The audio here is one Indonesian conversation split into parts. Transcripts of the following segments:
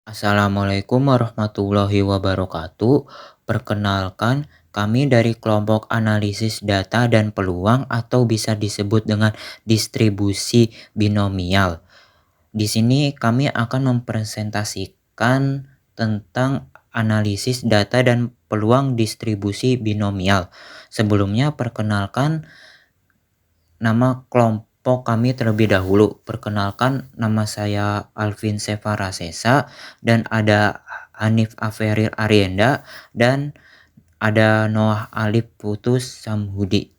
Assalamualaikum warahmatullahi wabarakatuh. Perkenalkan, kami dari kelompok analisis data dan peluang atau bisa disebut dengan distribusi binomial. Di sini kami akan mempresentasikan tentang analisis data dan peluang distribusi binomial. Sebelumnya perkenalkan nama kelompok kami terlebih dahulu. Perkenalkan, nama saya Alvin Sefarasesa dan ada Hanif Aferir Arienda dan ada Noah Alif Putus Samhudi.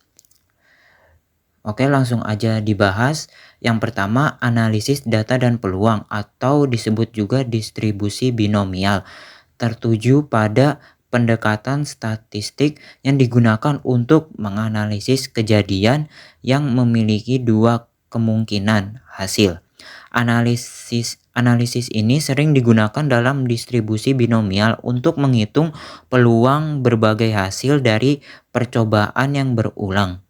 Oke, langsung aja dibahas. Yang pertama, analisis data dan peluang atau disebut juga distribusi binomial, tertuju pada pendekatan statistik yang digunakan untuk menganalisis kejadian yang memiliki dua kemungkinan hasil. Analisis ini sering digunakan dalam distribusi binomial untuk menghitung peluang berbagai hasil dari percobaan yang berulang.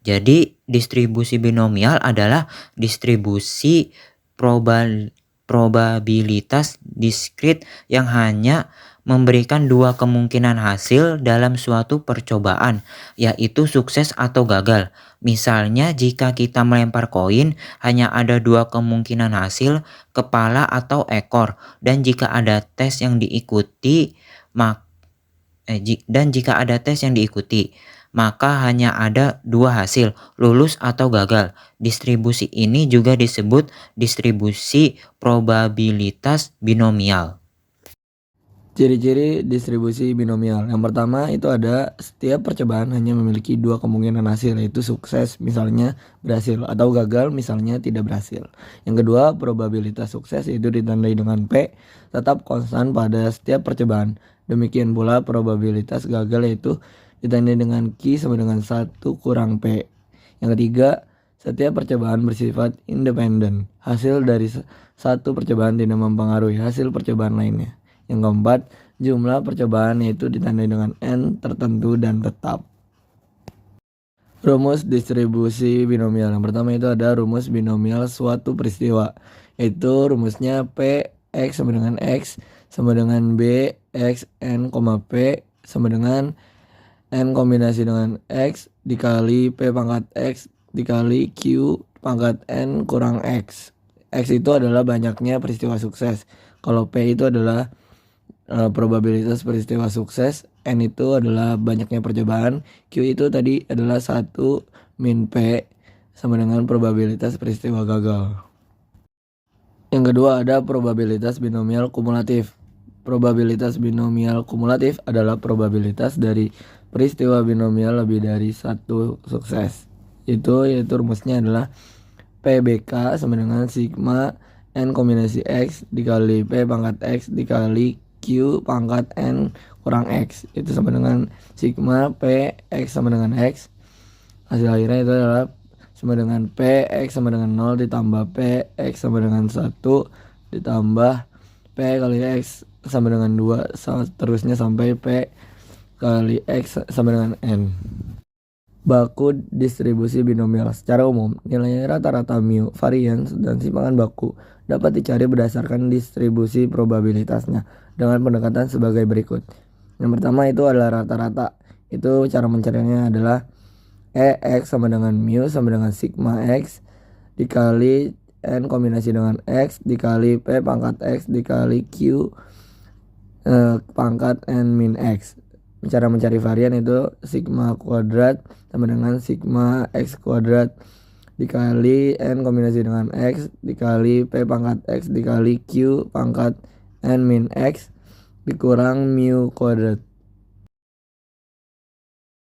Jadi, distribusi binomial adalah distribusi probabilitas diskrit yang hanya memberikan dua kemungkinan hasil dalam suatu percobaan, yaitu sukses atau gagal. Misalnya, jika kita melempar koin, hanya ada dua kemungkinan hasil, kepala atau ekor, dan jika ada tes yang diikuti, maka hanya ada dua hasil, lulus atau gagal. Distribusi ini juga disebut distribusi probabilitas binomial. Ciri-ciri distribusi binomial. Yang pertama itu ada setiap percobaan hanya memiliki dua kemungkinan hasil, yaitu sukses misalnya berhasil atau gagal misalnya tidak berhasil. Yang kedua, probabilitas sukses yaitu ditandai dengan P tetap konstan pada setiap percobaan. Demikian pula probabilitas gagal yaitu ditandai dengan Q sama dengan 1 kurang P. Yang ketiga, setiap percobaan bersifat independen. Hasil dari satu percobaan tidak mempengaruhi hasil percobaan lainnya. Yang keempat, jumlah percobaan yaitu ditandai dengan N tertentu dan tetap. Rumus distribusi binomial. Yang pertama itu ada rumus binomial suatu peristiwa, yaitu rumusnya P X sama dengan X sama dengan B X N, P sama dengan N kombinasi dengan X dikali P pangkat X dikali Q pangkat N kurang X. X itu adalah banyaknya peristiwa sukses. Kalau P itu adalah probabilitas peristiwa sukses, N itu adalah banyaknya percobaan, Q itu tadi adalah 1 min P sama dengan probabilitas peristiwa gagal. Yang kedua ada probabilitas binomial kumulatif. Probabilitas binomial kumulatif adalah probabilitas dari peristiwa binomial lebih dari satu sukses. Yaitu rumusnya adalah PBK sama dengan sigma N kombinasi X dikali P pangkat X dikali Q pangkat N kurang X. Itu sama dengan sigma P X sama dengan X. Hasil akhirnya itu adalah sama dengan P X sama dengan 0 ditambah P X sama dengan 1 ditambah P kali X sama dengan 2 terusnya sampai P kali X sama dengan N. Baku distribusi binomial. Secara umum, nilai rata-rata mu, varians, dan simpangan baku dapat dicari berdasarkan distribusi probabilitasnya dengan pendekatan sebagai berikut. Yang pertama itu adalah rata-rata. Itu cara mencarinya adalah X sama dengan mu sama dengan sigma X dikali N kombinasi dengan X dikali P pangkat X dikali Q pangkat N min X. Cara mencari varian itu sigma kuadrat sama dengan sigma X kuadrat dikali N kombinasi dengan X dikali P pangkat X dikali Q pangkat N min X dikurang mu kuadrat.